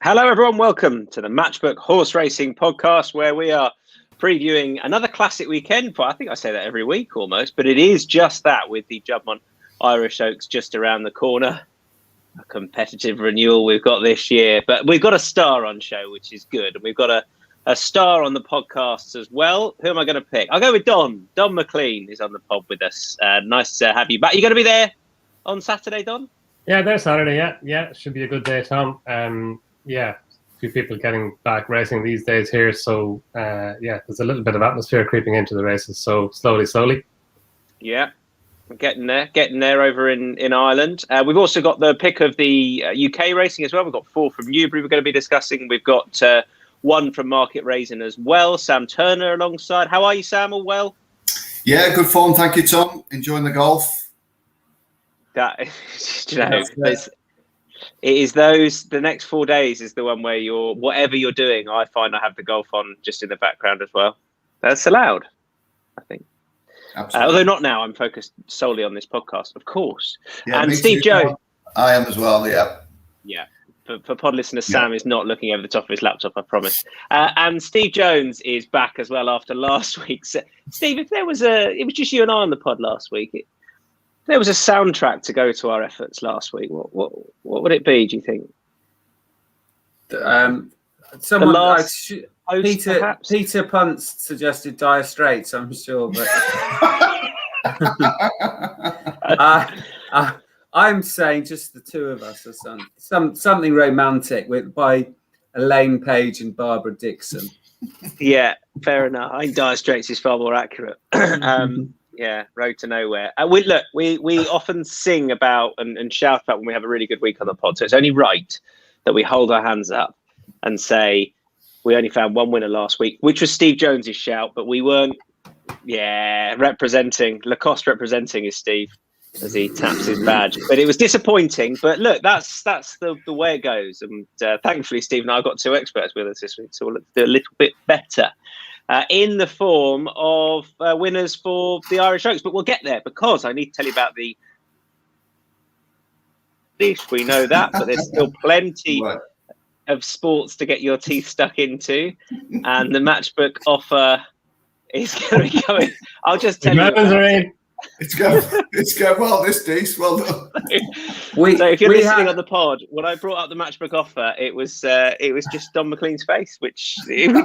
Hello, everyone. Welcome to the Matchbook Horse Racing Podcast, where we are previewing another classic weekend. I think I say that every week almost, but it is just that with the Juddmonte Irish Oaks just around the corner. A competitive renewal we've got this year, but we've got a star on show, which is good. And we've got a star on the podcast as well. Who am I going to pick? I'll go with Donn McClean is on the pod with us. Nice to have you back. You going to be there on Saturday, Donn? Yeah, there's Saturday. Yeah, should be a good day, Tom. Yeah, a few people getting back racing these days here. So, there's a little bit of atmosphere creeping into the races. So, slowly. Yeah, getting there over in Ireland. We've also got the pick of the UK racing as well. We've got 4 from Newbury we're going to be discussing. We've got 1 from Market Rasen as well. Sam Turner alongside. How are you, Sam? All well? Yeah, good form. Thank you, Tom. Enjoying the golf. That, it is the next 4 days is the one where whatever you're doing, I find I have the golf on just in the background as well. That's allowed, I think. Absolutely. Although not now, I'm focused solely on this podcast, of course. Yeah, and Steve Jones. I am as well, yeah. Yeah. For pod listeners, Sam is not looking over the top of his laptop, I promise. And Steve Jones is back as well after last week. So, Steve, if it was just you and I on the pod last week, there was a soundtrack to go to our efforts last week. What would it be, do you think? Someone Peter Punt suggested Dire Straits, I'm sure, but I'm saying just the two of us or something romantic by Elaine Page and Barbara Dixon. Yeah, fair enough. I think Dire Straits is far more accurate. Yeah, Road to Nowhere. We often sing about and shout about when we have a really good week on the pod. So it's only right that we hold our hands up and say we only found one winner last week, which was Steve Jones's shout, but we weren't. Yeah, Lacoste representing is Steve as he taps his badge. But it was disappointing. But look, that's the way it goes. And thankfully, Steve and I got 2 experts with us this week, so we'll do a little bit better. In the form of winners for the Irish Oaks. But we'll get there because I need to tell you about the least we know that, but there's still plenty of sports to get your teeth stuck into. And the Matchbook offer is going to be going. I'll just tell you. It's going well, this Dees. Well done. So if you're listening on the pod, when I brought up the Matchbook offer, it was just Donn McClean's face, which to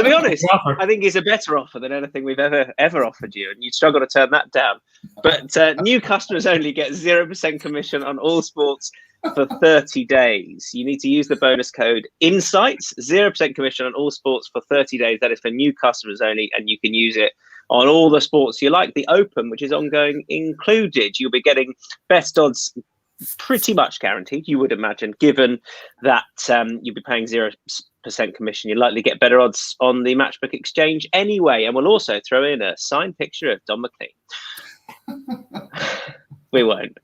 be honest, I think is a better offer than anything we've ever offered you, and you'd struggle to turn that down. But new customers only get 0% commission on all sports for 30 days. You need to use the bonus code INSIGHTS, 0% commission on all sports for 30 days. That is for new customers only, and you can use it on all the sports you like. The Open, which is ongoing, included. You'll be getting best odds pretty much guaranteed, you would imagine, given that you'll be paying 0% commission. You'll likely get better odds on the Matchbook exchange anyway. And we'll also throw in a signed picture of Donn McClean. We won't.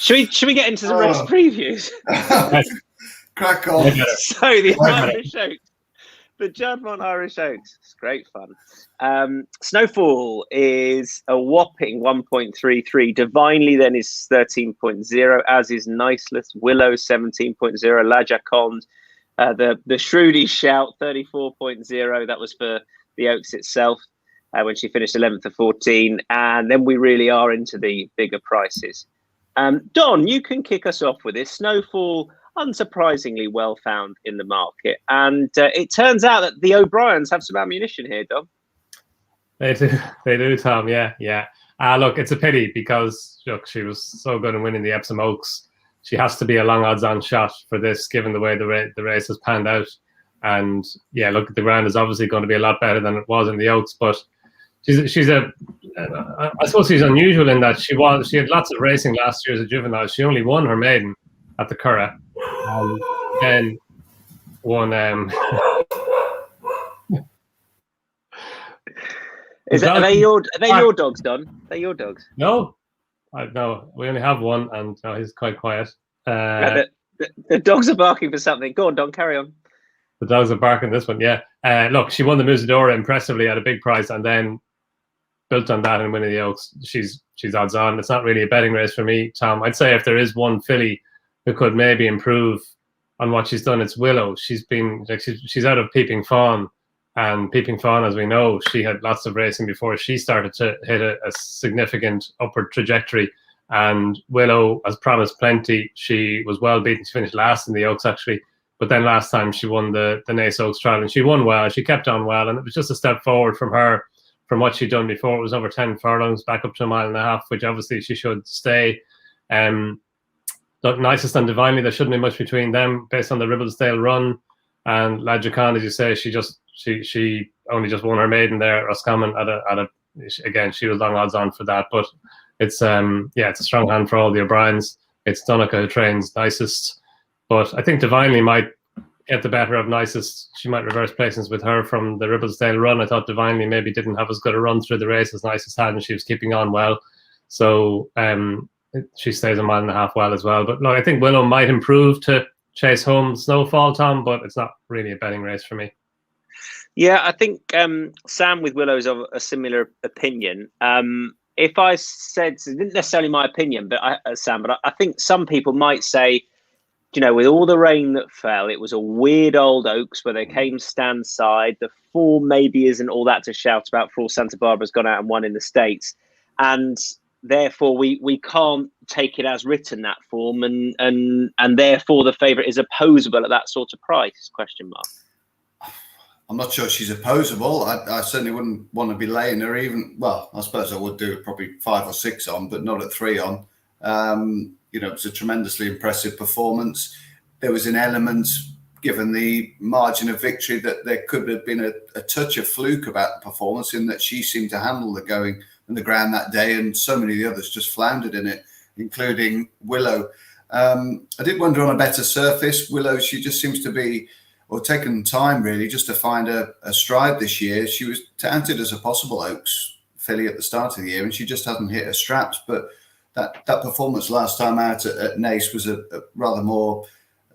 Should we get into some race previews? Crack on. So the Irish Oaks. The Juddmonte Irish Oaks. It's great fun. Snowfall is a whopping 1.33. Divinely then is 13.0, as is Niceless. Willow 17.0. La Jaconde. The Shrewdy Shout 34.0. That was for the Oaks itself when she finished 11th of 14. And then we really are into the bigger prices. Donn, you can kick us off with this. Snowfall, unsurprisingly well found in the market. And it turns out that the O'Briens have some ammunition here, Donn. They do, Tom. Yeah. Look, it's a pity because she was so good in winning the Epsom Oaks. She has to be a long odds on shot for this, given the way the race has panned out. And yeah, look, the ground is obviously going to be a lot better than it was in the Oaks, but I suppose she's unusual in that she had lots of racing last year as a juvenile. She only won her maiden at the Curragh, and won. Are they your dogs, Donn? They're your dogs? No, we only have one, and he's quite quiet. The dogs are barking for something. Go on, Donn, carry on. The dogs are barking this one, yeah. Look, she won the Musadora impressively at a big price, and then built on that and winning the Oaks. She's odds on. It's not really a betting race for me, Tom. I'd say if there is one filly who could maybe improve on what she's done. It's Willow. She's been like she's out of Peeping Fawn, and Peeping Fawn, as we know, she had lots of racing before she started to hit a significant upward trajectory. And Willow has promised plenty. She was well beaten. She finished last in the Oaks, actually. But then last time she won the Naas Oaks trial, and she won well. She kept on well, and it was just a step forward from her, from what she'd done before. It was over 10 furlongs, back up to 1.5 miles, which obviously she should stay. Look, Nicest and Divinely, there shouldn't be much between them based on the Ribblesdale run. And La Joconde, as you say, she only just won her maiden there, Roscommon, again, she was long odds on for that. But it's it's a strong hand for all the O'Briens. It's Donica who trains Nicest. But I think Divinely might get the better of Nicest. She might reverse placings with her from the Ribblesdale run. I thought Divinely maybe didn't have as good a run through the race as Nicest had, and she was keeping on well. So she stays 1.5 miles well as well. But look, I think Willow might improve to chase home Snowfall, Tom, but it's not really a betting race for me. Yeah, I think Sam with Willow is of a similar opinion. If I said, it isn't necessarily my opinion, but Sam, but I think some people might say, you know, with all the rain that fell, it was a weird old Oaks where they came stand side. The form maybe isn't all that to shout about for all Santa Barbara's gone out and won in the States. And therefore we can't take it as written, that form, and therefore the favourite is opposable at that sort of price, ? I'm not sure she's opposable. I certainly wouldn't want to be laying her even. Well, I suppose I would do probably 5 or 6 on, but not at 3 on. You know, it was a tremendously impressive performance. There was an element, given the margin of victory, that there could have been a touch of fluke about the performance, in that she seemed to handle the going and the ground that day, and so many of the others just floundered in it, including Willow. I did wonder on a better surface, Willow, she just seems to be, or taken time really just to find a stride this year. She was touted as a possible Oaks filly at the start of the year, and she just hasn't hit her straps. But that performance last time out at Naas was a rather more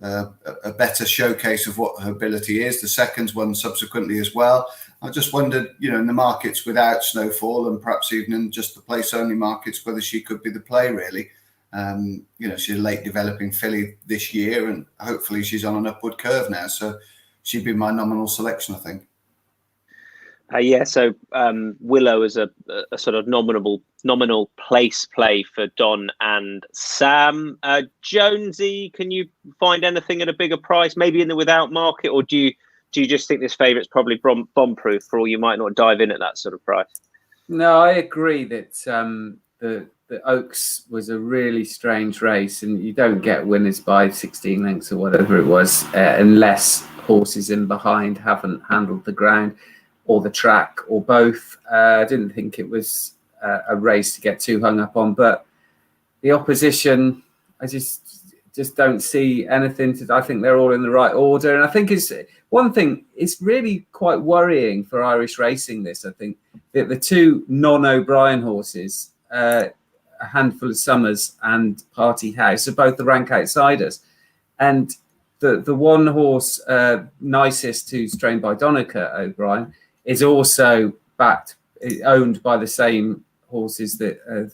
a better showcase of what her ability is. The second one subsequently as well. I just wondered, you know, in the markets without Snowfall, and perhaps even in just the place only markets, whether she could be the play really. You know, she's a late developing filly this year, and hopefully she's on an upward curve now. So she'd be my nominal selection, I think. So Willow is a sort of nominal place play for Don and Sam. Jonesy, can you find anything at a bigger price, maybe in the without market, or do you just think this favourite's probably bomb-proof for all you might not dive in at that sort of price? No, I agree that the Oaks was a really strange race, and you don't get winners by 16 lengths or whatever it was unless horses in behind haven't handled the ground or the track or both. I didn't think it was a race to get too hung up on, but the opposition, I just don't see anything I think they're all in the right order. And I think it's one thing, it's really quite worrying for Irish racing, this. I think that the 2 non-O'Brien horses, A Handful of Summers and Party House, are both the rank outsiders. And the one horse, Nicest, who's trained by Donica O'Brien, is also owned by the same horses that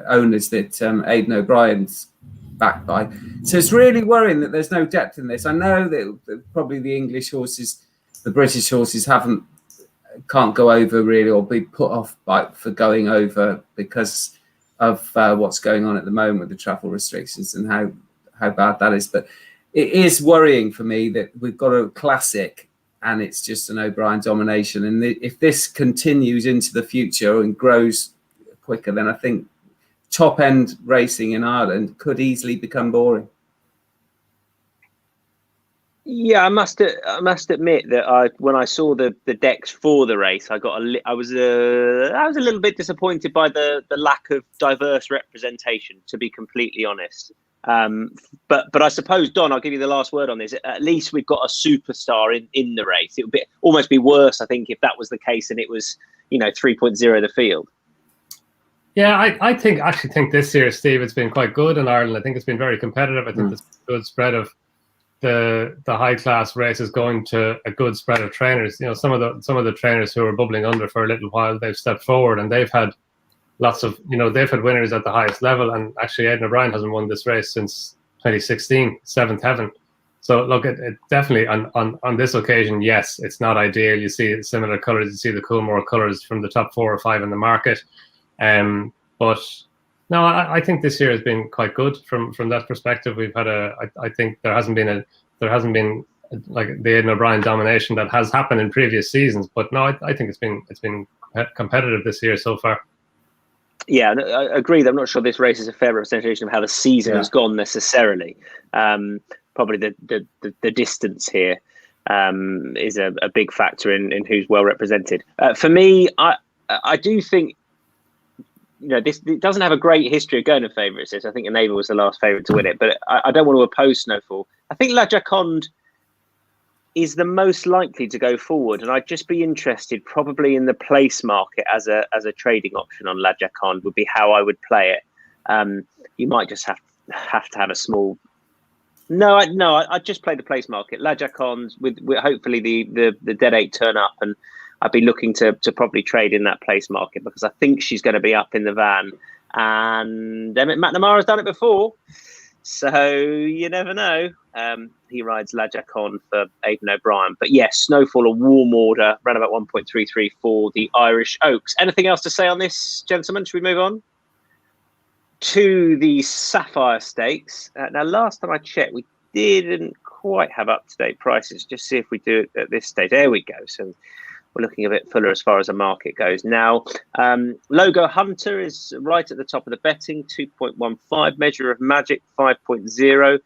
owners that Aidan O'Brien's backed by. So it's really worrying that there's no depth in this. I know that probably the English horses, the British horses can't go over really, or be put off for going over because of what's going on at the moment with the travel restrictions and how bad that is. But it is worrying for me that we've got a classic and it's just an O'Brien domination. And if this continues into the future and grows quicker, then I think top end racing in Ireland could easily become boring. Yeah, I must admit that when I saw the decks for the race, I was a little bit disappointed by the lack of diverse representation, to be completely honest. But I suppose, Don, I'll give you the last word on this. At least we've got a superstar in the race. It would almost be worse, I think, if that was the case and it was, 3.0 of the field. Yeah, I actually think this year, Steve, it's been quite good in Ireland. I think it's been very competitive. I think there's a good spread of the high class races going to a good spread of trainers. Some of the trainers who were bubbling under for a little while, they've stepped forward and they've had lots of, they've had winners at the highest level. And actually, Aidan O'Brien hasn't won this race since 2016, Seventh Heaven. So look, it definitely on this occasion, yes, it's not ideal. You see similar colours. You see the Coolmore colours from the top 4 or 5 in the market. But no, I think this year has been quite good from that perspective. We've had I think there hasn't been like the Aidan O'Brien domination that has happened in previous seasons. But no, I think it's been competitive this year so far. Yeah, I agree. I'm not sure this race is a fair representation of how the season has gone necessarily. Probably the distance here is a big factor in who's well represented. For me, I do think, this it doesn't have a great history of going to favourites. I think Enable was the last favourite to win it, but I don't want to oppose Snowfall. I think La Joconde is the most likely to go forward, and I'd just be interested probably in the place market as a trading option on La Joconde would be how I would play it. You might just have to have a small. No, I'd just play the place market. La Joconde with hopefully the dead 8 turn up, and I'd be looking to probably trade in that place market because I think she's going to be up in the van. And Emmett McNamara's done it before, so you never know. He rides La Joconde for Aidan O'Brien. But yes, Snowfall, a warm order, around about 1.33 for the Irish Oaks. Anything else to say on this, gentlemen? Should we move on to the Sapphire Stakes? Now, last time I checked, we didn't quite have up-to-date prices. Just see if we do it at this stage. There we go. So we're looking a bit fuller as far as the market goes. Now, Logo Hunter is right at the top of the betting, 2.15. Measure of Magic, 5.0.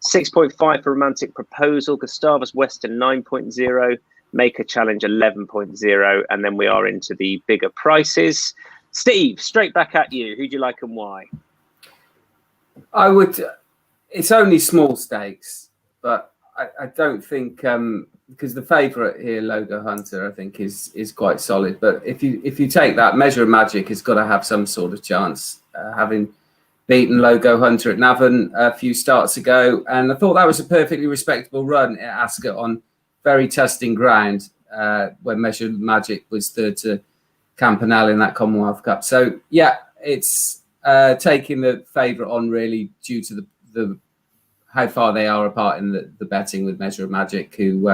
6.5 for Romantic Proposal. Gustavus Western, 9.0. Maker Challenge, 11.0. And then we are into the bigger prices. Steve, straight back at you. Who do you like and why? I would. It's only small stakes, but I don't think because the favourite here, Logo Hunter, I think is quite solid. But if you take that, Measure of Magic has got to have some sort of chance, having beaten Logo Hunter at Navan a few starts ago, and I thought that was a perfectly respectable run at Ascot on very testing ground, where Measure of Magic was third to Campanelle in that Commonwealth Cup. So yeah, it's taking the favourite on really due to the how far they are apart in the betting with Measure of Magic, who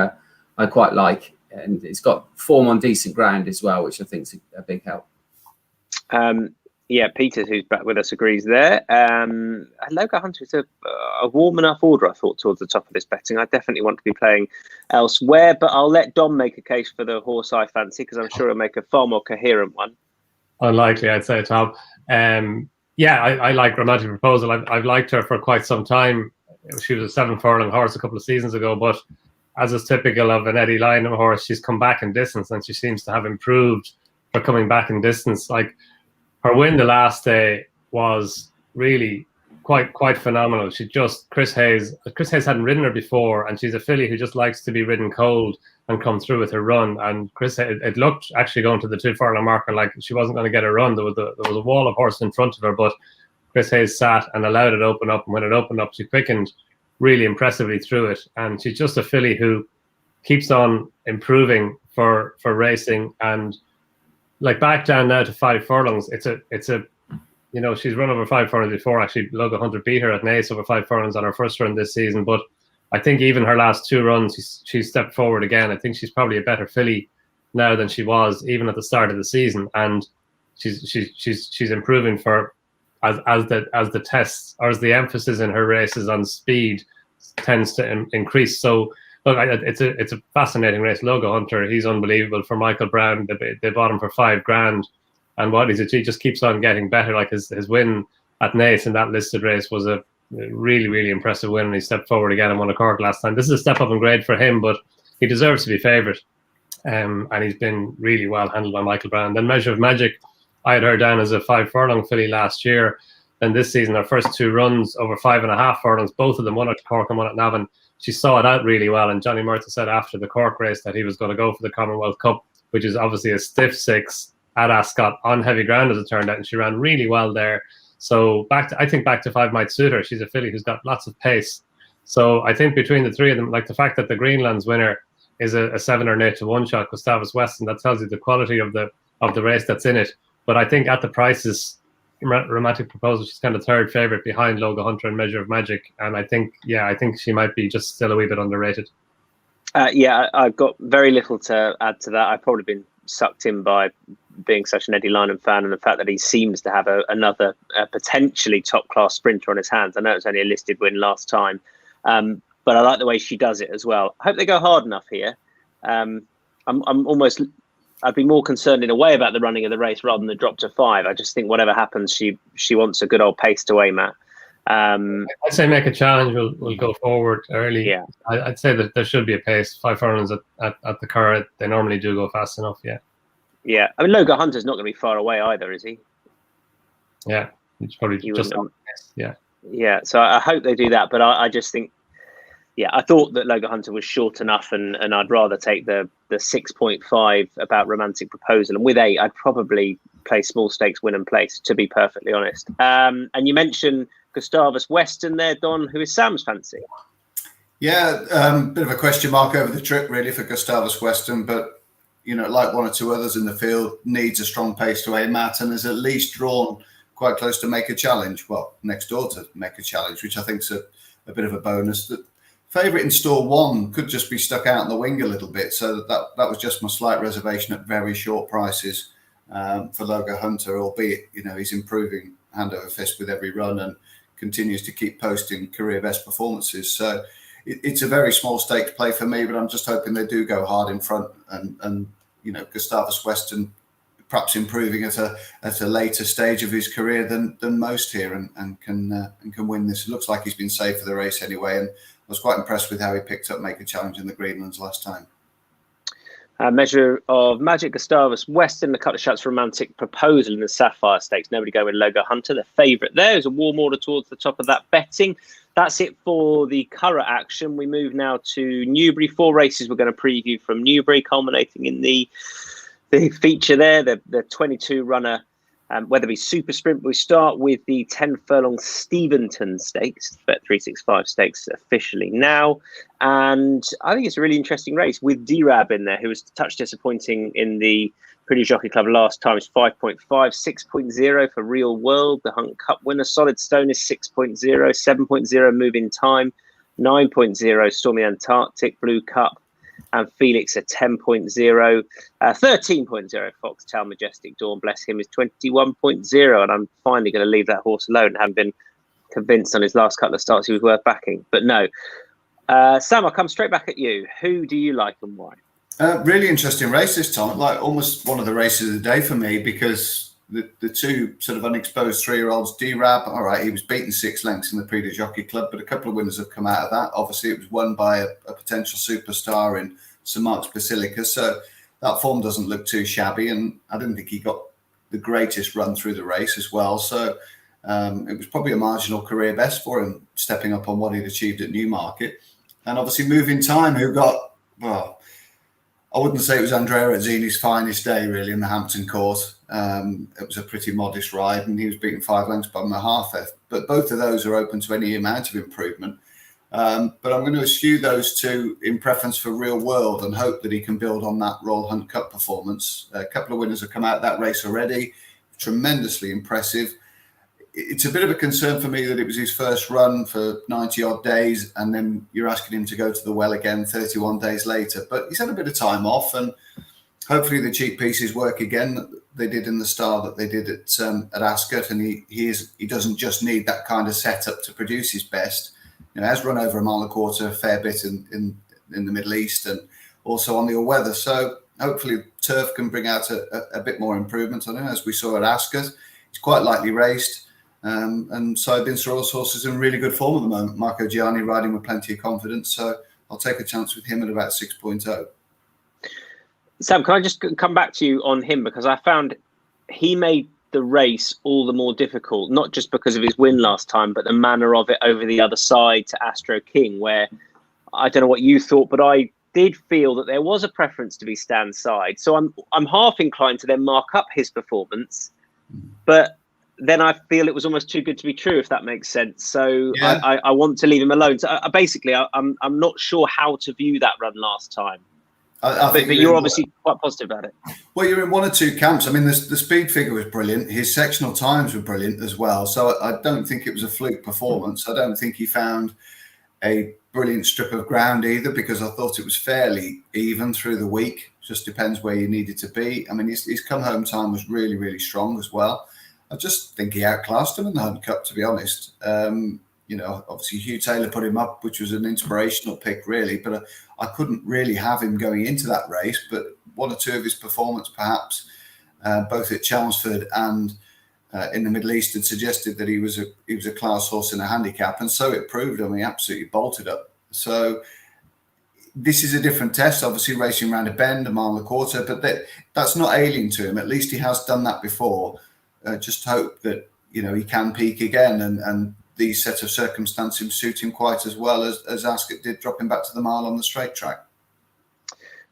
I quite like, and it's got form on decent ground as well, which I think is a big help. Yeah, Peter, who's back with us, agrees there. Logo Hunter is a warm enough order, I thought, towards the top of this betting. I definitely want to be playing elsewhere, but I'll let Dom make a case for the horse I fancy, because I'm sure he'll make a far more coherent one. Unlikely, I'd say, Tom. Yeah, I like Romantic Proposal. I've liked her for quite some time. She was a 7 furlong horse a couple of seasons ago, but as is typical of an Eddie Lynham horse, she's come back in distance, and she seems to have improved for coming back in distance. Like, her win the last day was really quite phenomenal. She just Chris Hayes hadn't ridden her before, and she's a filly who just likes to be ridden cold and come through with her run. And it looked actually going to the 2 furlong marker like she wasn't going to get a run. There was a wall of horse in front of her, but Chris Hayes sat and allowed it to open up. And when it opened up, she quickened really impressively through it. And she's just a filly who keeps on improving for racing. And like, back down now to 5 furlongs, it's a she's run over 5 furlongs before. Actually, Logo Hunter beat her at Naas over 5 furlongs on her first run this season. But I think even her last 2 runs, she's stepped forward again. I think she's probably a better filly now than she was even at the start of the season, and she's improving for as the tests, or as the emphasis in her races on speed tends to increase. So look, it's a fascinating race. Logo Hunter, he's unbelievable. For Michael Brown, they bought him for $5,000, and what is it? He just keeps on getting better. Like his win at Naas in that listed race was a really, really impressive win, and he stepped forward again and won a Cork last time. This is a step up in grade for him, but he deserves to be favourite, and he's been really well handled by Michael Brown. Then Measure of Magic, I had her down as a 5 furlong filly last year. Then this season, her first 2 runs over 5.5 furlongs, both of them, one at Cork and one at Navan, she saw it out really well. And Johnny Murtagh said after the Cork race that he was going to go for the Commonwealth Cup, which is obviously a stiff 6 at Ascot on heavy ground, as it turned out, and she ran really well there. So I think back to 5 might suit her. She's a filly who's got lots of pace. So I think between the 3 of them, like the fact that the Greenlands winner is a 7 or an 8 to 1 shot, Gustavus Weston, that tells you the quality of the race that's in it. But I think at the prices, Romantic Proposal. She's kind of third favourite behind Logo Hunter and Measure of Magic, and I think she might be just still a wee bit underrated. I've got very little to add to that. I've probably been sucked in by being such an Eddie Lynham fan and the fact that he seems to have another potentially top-class sprinter on his hands. I know it was only a listed win last time, but I like the way she does it as well. I hope they go hard enough here. I'd be more concerned in a way about the running of the race rather than the drop to 5. I just think whatever happens, she wants a good old pace to aim at. I'd say make a challenge. We'll go forward early. Yeah, I'd say that there should be a pace. 5 furlongs at the Curragh, they normally do go fast enough. Yeah. I mean, Logo Hunter's not going to be far away either, is he? Yeah, it's probably just Yeah. So I hope they do that, but I just think, I thought that Logo Hunter was short enough, and I'd rather take the 6.5 about Romantic Proposal, and with 8, I'd probably play small stakes win and place, to be perfectly honest. And you mentioned Gustavus Western there, Don, who is Sam's fancy. Yeah, bit of a question mark over the trip really for Gustavus Western, but like one or two others in the field, needs a strong pace to aim at, and is at least drawn quite close to Make a Challenge. Well, next door to Make a Challenge, which I think is a bit of a bonus. That favourite in store 1 could just be stuck out in the wing a little bit, so that was just my slight reservation at very short prices for Logo Hunter, albeit he's improving hand over fist with every run and continues to keep posting career best performances. So it's a very small stake play for me, but I'm just hoping they do go hard in front, and Gustavus Western perhaps improving at a later stage of his career than most here, and can win this. It looks like he's been saved for the race anyway, and I was quite impressed with how he picked up Make a Challenge in the Greenlands last time. Measure of Magic, Gustavus Western, a couple of shots for Romantic Proposal in the Sapphire Stakes. Nobody going with Logo Hunter. The favourite there is a warm order towards the top of that betting. That's it for the Curragh action. We move now to Newbury. 4 races we're going to preview from Newbury, culminating in the feature there, the 22-runner Weatherby Super Sprint. We start with the 10 furlong Steventon Stakes, Bet365 Stakes officially now. And I think it's a really interesting race with D-Rab in there, who was touch disappointing in the Pretty Jockey Club last time. It's 5.5, 6.0 for Real World, the Hunt Cup winner. Solid Stone is 6.0, 7.0 Move in Time, 9.0 Stormy Antarctic, Blue Cup, and Felix at 10.0, 13.0 Foxtel Majestic Dawn, bless him, is 21.0, and I'm finally going to leave that horse alone. I haven't been convinced on his last couple of starts he was worth backing, but no. Sam, I'll come straight back at you. Who do you like and why? Really interesting race this time, like almost one of the races of the day for me, because the two sort of unexposed 3-year-olds, D-Rab, all right, he was beaten 6 lengths in the Prix de Jockey Club, but a couple of winners have come out of that. Obviously, it was won by a potential superstar in St Mark's Basilica, so that form doesn't look too shabby, and I didn't think he got the greatest run through the race as well, so it was probably a marginal career best for him, stepping up on what he'd achieved at Newmarket. And obviously Move in Time, who got, well, I wouldn't say it was Andrea Azzini's finest day, really, in the Hampton Court. It was a pretty modest ride, and he was beaten 5 lengths by Mahathir. But both of those are open to any amount of improvement. But I'm going to eschew those two in preference for Real World and hope that he can build on that Royal Hunt Cup performance. A couple of winners have come out of that race already. Tremendously impressive. It's a bit of a concern for me that it was his first run for 90-odd days, and then you're asking him to go to the well again 31 days later. But he's had a bit of time off, and hopefully the cheek pieces work again. They did in the style that they did at Ascot, and he doesn't just need that kind of setup to produce his best. Has run over a mile and a quarter a fair bit in the Middle East and also on the all-weather. So hopefully turf can bring out a bit more improvement on him, as we saw at Ascot. He's quite lightly raced. And so I've been through all sources in really good form at the moment. Marco Gianni riding with plenty of confidence. So I'll take a chance with him at about 6.0. Sam, can I just come back to you on him? Because I found he made the race all the more difficult, not just because of his win last time, but the manner of it over the other side to Astro King, where I don't know what you thought, but I did feel that there was a preference to be Stan's side. So I'm half inclined to then mark up his performance, but then I feel it was almost too good to be true, if that makes sense. So yeah. I want to leave him alone. So basically, I'm not sure how to view that run last time. I think but you're obviously quite positive about it. Well, you're in one or two camps. I mean, the speed figure was brilliant. His sectional times were brilliant as well. So I don't think it was a fluke performance. I don't think he found a brilliant strip of ground either, because I thought it was fairly even through the week. Just depends where you needed to be. I mean, his come home time was really, really strong as well. I just think he outclassed him in the Hunt Cup, to be honest. You know, obviously Hugh Taylor put him up, which was an inspirational pick, really. But I couldn't really have him going into that race. But one or two of his performance, perhaps, both at Chelmsford and in the Middle East, had suggested that he was a class horse in a handicap, and so it proved. I mean, he absolutely bolted up. So this is a different test, obviously racing around a bend, a mile and a quarter, but that's not alien to him. At least he has done that before. Just hope that, you know, he can peak again, and these set of circumstances suit him quite as well as Ascot did, dropping back to the mile on the straight track.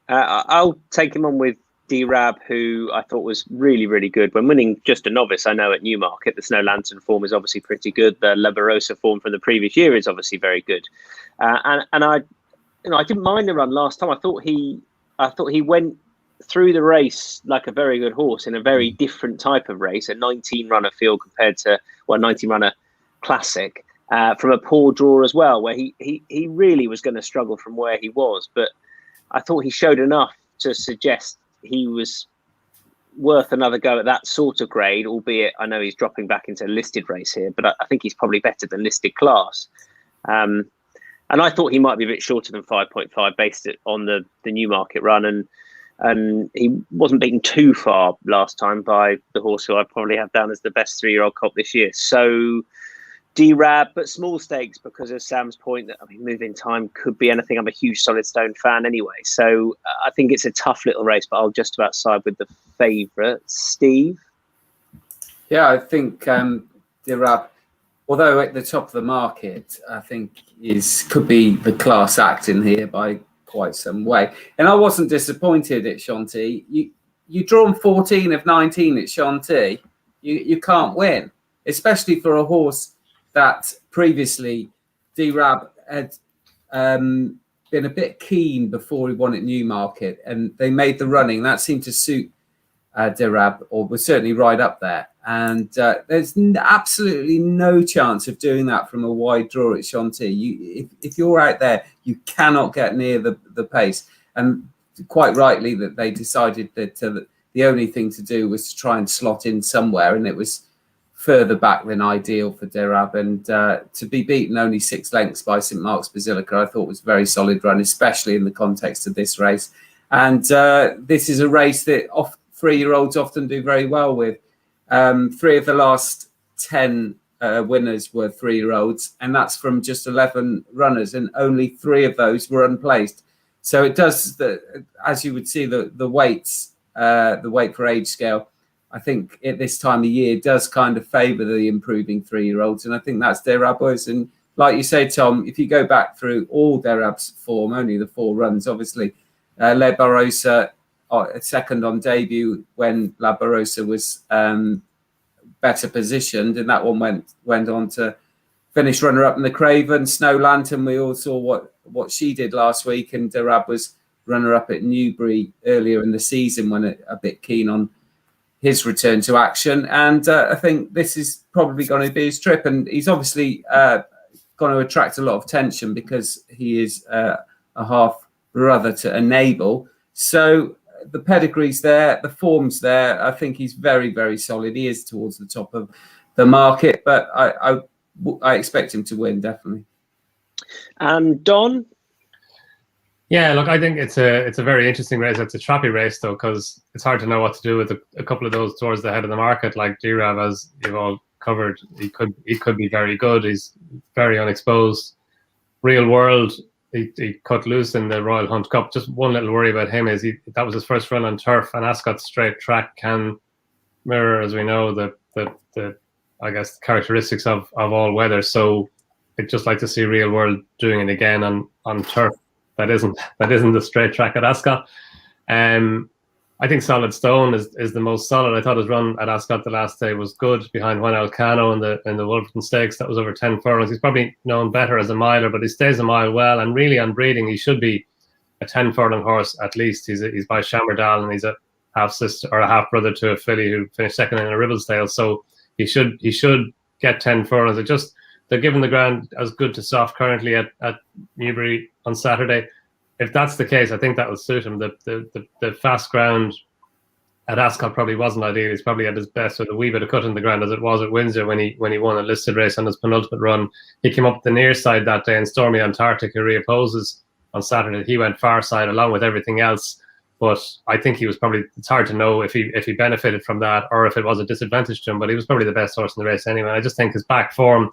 I'll take him on with D-Rab, who I thought was really, really good when winning just a novice. I know at Newmarket, the Snow Lantern form is obviously pretty good. The La Barossa form from the previous year is obviously very good. And I didn't mind the run last time. I thought he went through the race like a very good horse in a very different type of race, a 19-runner field compared to 19-runner classic, from a poor draw as well, where he really was going to struggle from where he was. But I thought he showed enough to suggest he was worth another go at that sort of grade, albeit I know he's dropping back into a listed race here, but I think he's probably better than listed class. And I thought he might be a bit shorter than 5.5 based on the Newmarket run, and he wasn't beaten too far last time by the horse who I probably have down as the best 3-year-old colt this year. So D-Rab, but small stakes, because of Sam's point that, I mean, moving time could be anything. I'm a huge Solid Stone fan anyway, so I think it's a tough little race, but I'll just about side with the favourite. Steve? Yeah, I think D-Rab, although at the top of the market, I think could be the class act in here by quite some way. And I wasn't disappointed at Shanty. You drawn 14 of 19 at Shanty, you can't win, especially for a horse that previously D-Rab had been a bit keen before he won at Newmarket, and they made the running. That seemed to suit D-Rab, or was certainly right up there. And there's absolutely no chance of doing that from a wide draw at Shanty. If you're out there, you cannot get near the pace. And quite rightly that they decided that the only thing to do was to try and slot in somewhere, and it was further back than ideal for D-Rab. And to be beaten only 6 lengths by St Mark's Basilica, I thought was a very solid run, especially in the context of this race. And this is a race that 3-year-olds often do very well with. 3 of the last 10 winners were 3-year-olds, and that's from just 11 runners, and only 3 of those were unplaced. So it does, as you would see, the weights, the weight for age scale, I think at this time of year does kind of favour the improving 3-year-olds, and I think that's D-Rab. And like you say, Tom, if you go back through all D-Rab's form, only the 4 runs, obviously, La Barossa, second on debut when La Barossa was better positioned, and that one went on to finish runner-up in the Craven. Snow Lantern, we all saw what she did last week, and D-Rab was runner-up at Newbury earlier in the season when a bit keen on his return to action. And I think this is probably going to be his trip, and he's obviously going to attract a lot of attention because he is a half brother to Enable. So the pedigree's there, the form's there. I think he's very, very solid. He is towards the top of the market, but I expect him to win, definitely. And Don? Yeah, look, I think it's a very interesting race. It's a trappy race, though, because it's hard to know what to do with a couple of those towards the head of the market. Like D-Rab, as you've all covered, he could be very good. He's very unexposed. Real World, he cut loose in the Royal Hunt Cup. Just one little worry about him is that was his first run on turf, and Ascot straight track can mirror, as we know, the I guess characteristics of all weather. So I'd just like to see Real World doing it again on turf that isn't the straight track at Ascot. I think Solid Stone is the most solid. I thought his run at Ascot the last day was good behind Juan Elcano in the Wolverton Stakes. That was over 10 furlongs. He's probably known better as a miler, but he stays a mile well, and really on breeding he should be a 10 furlong horse at least. He's by Shammerdal, and he's a half sister or a half brother to a filly who finished second in a Ribblesdale. So he should get 10 furlongs. They're giving the ground as good to soft currently at Newbury on Saturday. If that's the case, I think that will suit him. The fast ground at Ascot probably wasn't ideal. He's probably at his best with a wee bit of cut in the ground, as it was at Windsor when he won a listed race on his penultimate run. He came up the near side that day, and Stormy Antarctic, who reopposes on Saturday, he went far side along with everything else. But I think he was probably, it's hard to know if he benefited from that or if it was a disadvantage to him, but he was probably the best horse in the race anyway. I just think his back form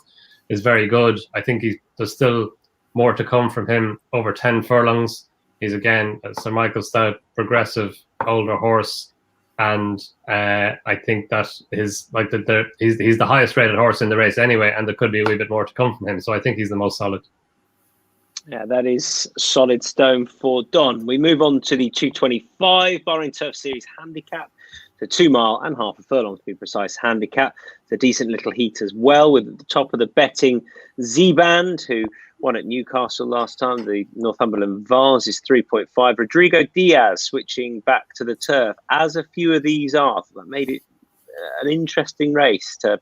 is very good. I think there's still more to come from him over 10 furlongs. He's, again, Sir Michael Stout, progressive, older horse. And I think that he's the highest rated horse in the race anyway, and there could be a wee bit more to come from him. So I think he's the most solid. Yeah, that is solid stone for Don. We move on to the 225 Bahrain Turf Series Handicap. The 2 mile and half a furlong, to be precise, handicap. It's a decent little heat as well, with at the top of the betting Z-Band, who won at Newcastle last time. The Northumberland Vase is 3.5. Rodrigo Diaz switching back to the turf, as a few of these are. That made it an interesting race to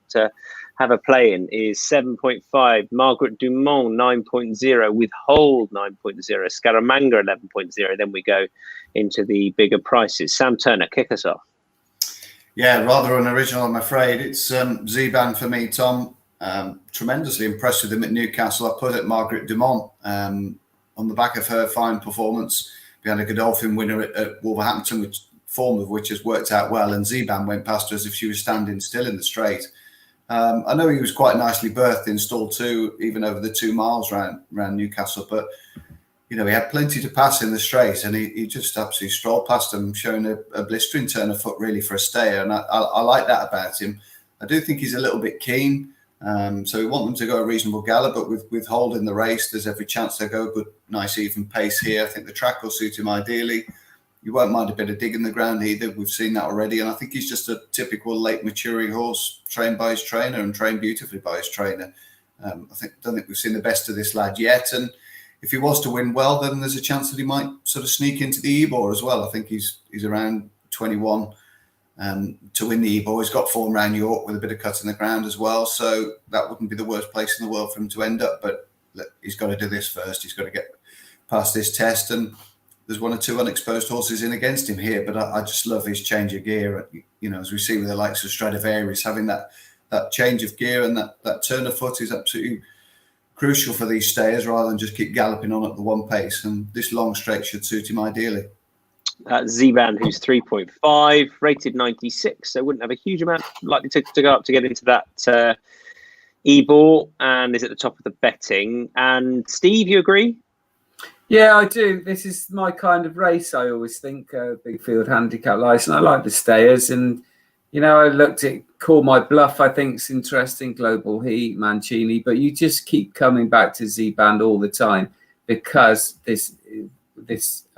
have a play in, is 7.5. Margaret Dumont 9.0. Withhold 9.0. Scaramanga 11.0. Then we go into the bigger prices. Sam Turner, kick us off. Yeah, rather unoriginal, I'm afraid. It's Z-Band for me, Tom. Tremendously impressed with him at Newcastle. I put it Margaret Dumont on the back of her fine performance behind a Godolphin winner at Wolverhampton, which form of which has worked out well. And Z-Band went past her as if she was standing still in the straight. I know he was quite nicely berthed in stall 2, even over the 2 miles around Newcastle, but he had plenty to pass in the straight, and he just absolutely strolled past them, showing a blistering turn of foot really for a stayer. And I like that about him. I do think he's a little bit keen. So we want them to go a reasonable gallop, but with hold in the race, there's every chance they'll go a good, nice, even pace here. I think the track will suit him ideally. You won't mind a bit of dig in the ground either. We've seen that already. And I think he's just a typical late maturing horse, trained by his trainer and trained beautifully by his trainer. I don't think we've seen the best of this lad yet. And if he was to win well, then there's a chance that he might sort of sneak into the Ebor as well. I think he's around 21 to win the Ebor. He's got form around York with a bit of cut in the ground as well. So that wouldn't be the worst place in the world for him to end up. But he's got to do this first. He's got to get past this test. And there's 1 or 2 unexposed horses in against him here. But I just love his change of gear. As we see with the likes of Stradivarius, having that change of gear and that turn of foot is absolutely crucial for these stayers, rather than just keep galloping on at the one pace. And this long straight should suit him ideally. Z-Band, who's 3.5, rated 96, so wouldn't have a huge amount likely to go up to get into that Ebor, and is at the top of the betting. And Steve, you agree? Yeah, I do. This is my kind of race. I always think big field handicap license. I like the stayers, and I looked at Call My Bluff. I think it's interesting. Global Heat, Mancini, but you just keep coming back to Z-Band all the time because this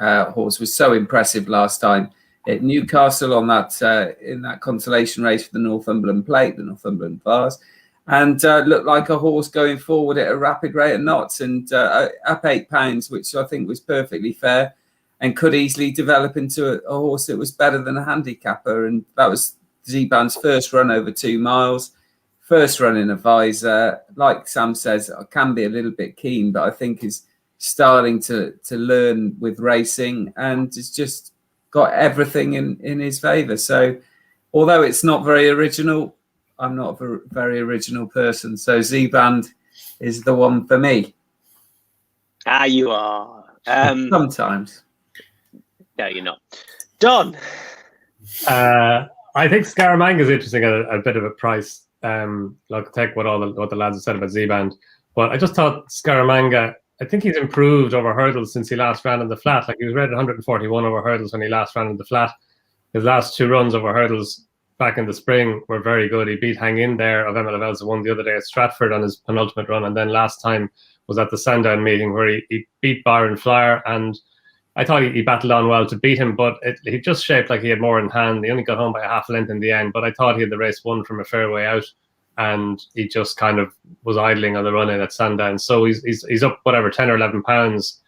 horse was so impressive last time at Newcastle on that in that consolation race for the Northumberland Plate, the Northumberland Vase, and looked like a horse going forward at a rapid rate of knots, and up £8, which I think was perfectly fair and could easily develop into a horse that was better than a handicapper. And that was Z-Band's first run over 2 miles, first run in a visor. Like Sam says, I can be a little bit keen, but I think he's starting to learn with racing, and it's just got everything in his favour. So although it's not very original, I'm not a very original person. So Z-Band is the one for me. You are. Sometimes. No, you're not. Don. I think Scaramanga is interesting at a bit of a price. Like take what the lads have said about Z-Band, but I just thought Scaramanga, I think he's improved over hurdles since he last ran in the flat. Like he was rated 141 over hurdles when he last ran in the flat. His last 2 runs over hurdles back in the spring were very good. He beat Hang In There of Emma Lavelles, who won the other day at Stratford on his penultimate run, and then last time was at the Sandown meeting where he beat Byron Flyer, and I thought he battled on well to beat him, but he just shaped like he had more in hand. He only got home by a half length in the end, but I thought he had the race won from a fair way out, and he just kind of was idling on the run in at Sandown. So he's up whatever 10 or 11 pounds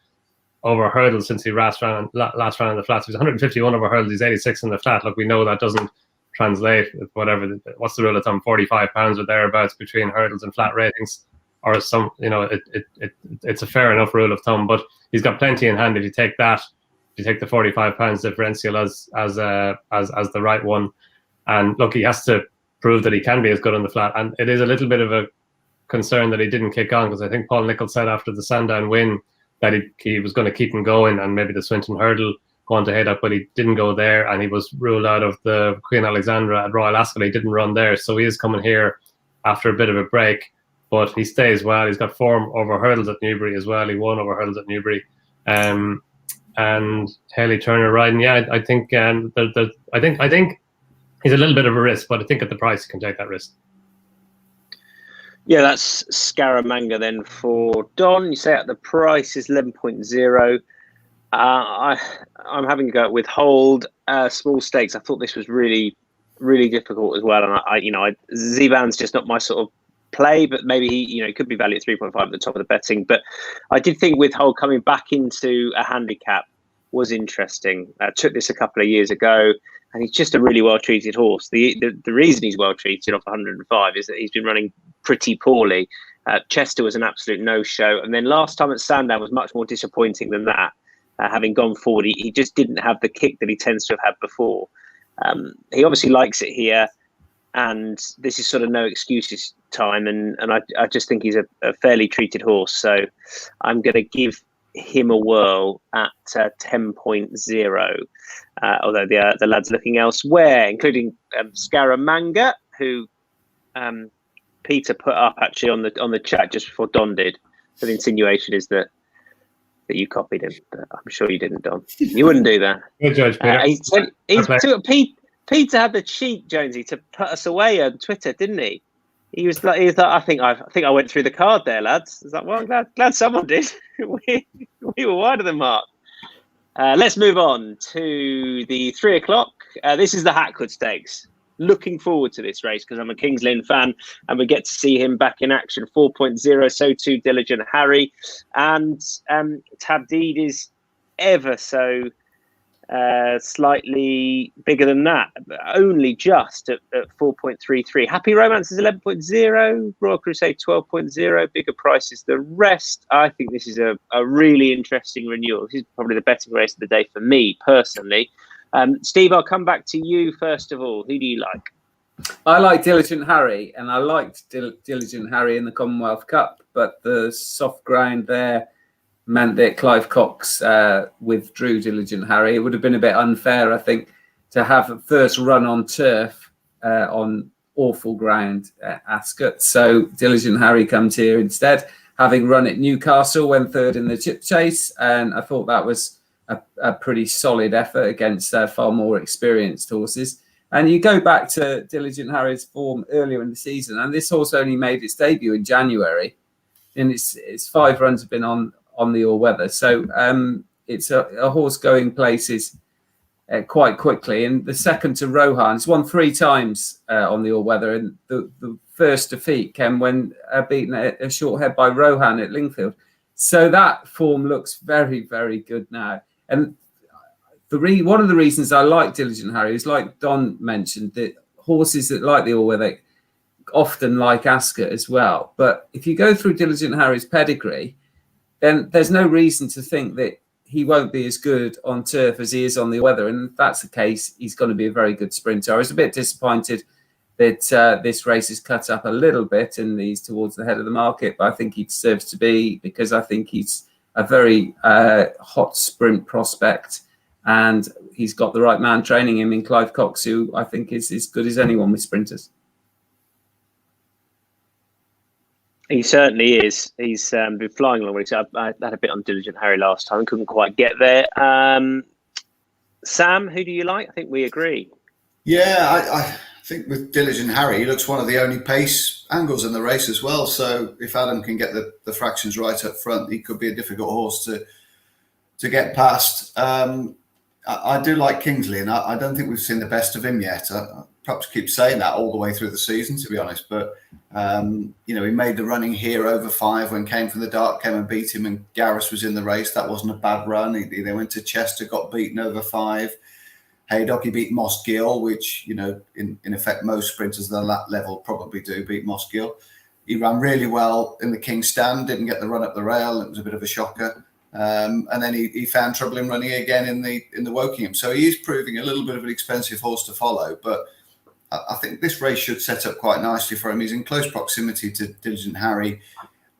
over hurdles since he last ran in the flats. He was 151 over hurdles. He's 86 in the flat. Look, we know that doesn't translate with whatever. What's the rule of thumb? 45 pounds or thereabouts between hurdles and flat ratings, or some. It's a fair enough rule of thumb. But he's got plenty in hand if you take that. If you take the 45 pounds differential as the right one, and look, he has to prove that he can be as good on the flat. And it is a little bit of a concern that he didn't kick on, because I think Paul Nicholls said after the Sandown win that he was going to keep him going, and maybe the Swinton hurdle going to head up, but he didn't go there, and he was ruled out of the Queen Alexandra at Royal Ascot. He didn't run there, so he is coming here after a bit of a break, but he stays well. He's got form over hurdles at Newbury as well. He won over hurdles at Newbury. And Haley Turner riding, I think I think he's a little bit of a risk, but I think at the price he can take that risk. Yeah, that's Scaramanga then for Don. You say at the price is 11.0. I'm having to go with hold small stakes. I thought this was really, really difficult as well, and Zivan's just not my sort of play, but maybe he could be valued at 3.5 at the top of the betting. But I did think with hold coming back into a handicap was interesting. I took this a couple of years ago, and he's just a really well-treated horse. The reason he's well-treated off 105 is that he's been running pretty poorly. Chester was an absolute no-show. And then last time at Sandown was much more disappointing than that. Having gone forward, he just didn't have the kick that he tends to have had before. He obviously likes it here, and this is sort of no excuses time. And I just think he's a fairly treated horse. So I'm going to give him a whirl at 10.0. Although the lad's looking elsewhere, including Scaramanga, who Peter put up actually on the chat just before Don did. So the insinuation is that you copied him, but I'm sure you didn't, Don. You wouldn't do that. Good judge, Peter. Peter had the cheek, Jonesy, to put us away on Twitter, didn't he? He was like, I think I went through the card there, lads. I was like, well, glad someone did. we were wide of the mark. Let's move on to the 3 o'clock. This is the Hackwood Stakes. Looking forward to this race because I'm a Kings Lynn fan, and we get to see him back in action. 4.0, so too Diligent Harry, and Tabdeed is ever so slightly bigger than that, only just at 4.33. Happy Romance is 11.0, Royal Crusade 12.0, bigger prices the rest. I think this is a really interesting renewal. This is probably the betting race of the day for me personally. Steve, I'll come back to you first of all. Who do you like? I like Diligent Harry, and I liked Diligent Harry in the Commonwealth Cup, but the soft ground there meant that Clive Cox withdrew Diligent Harry. It would have been a bit unfair, I think, to have a first run on turf on awful ground at Ascot. So Diligent Harry comes here instead, having run at Newcastle, went third in the chip chase, and I thought that was a pretty solid effort against far more experienced horses. And you go back to Diligent Harry's form earlier in the season, and this horse only made its debut in January, and its 5 runs have been on the all-weather. So it's a horse going places quite quickly. And the second to Rohan, it's won 3 times on the all-weather, and the first defeat came when beaten a short head by Rohan at Lingfield. So that form looks very, very good now. And one of the reasons I like Diligent Harry is, like Don mentioned, that horses that like the all-weather often like Ascot as well. But if you go through Diligent Harry's pedigree, then there's no reason to think that he won't be as good on turf as he is on the weather. And if that's the case, he's going to be a very good sprinter. I was a bit disappointed that this race is cut up a little bit and he's towards the head of the market, but I think he deserves to be, because I think he's a very hot sprint prospect, and he's got the right man training him in Clive Cox, who I think is as good as anyone with sprinters. He certainly is. He's been flying along. I had a bit on Diligent Harry last time, couldn't quite get there. Sam, who do you like? I think we agree. Yeah, I think with Diligent Harry, he looks one of the only pace angles in the race as well. So if Adam can get the fractions right up front, he could be a difficult horse to get past. I do like Kingsley, and I don't think we've seen the best of him yet. perhaps keep saying that all the way through the season, to be honest. But, he made the running here over 5 when Came From the Dark came and beat him, and Garris was in the race. That wasn't a bad run. They went to Chester, got beaten over 5. Haydock, he beat Moss Gill, which, in effect, most sprinters at that level probably do beat Moss Gill. He ran really well in the King's Stand, didn't get the run up the rail. It was a bit of a shocker. And then he found trouble in running again in the Wokingham. So he is proving a little bit of an expensive horse to follow. But I think this race should set up quite nicely for him. He's in close proximity to Diligent Harry.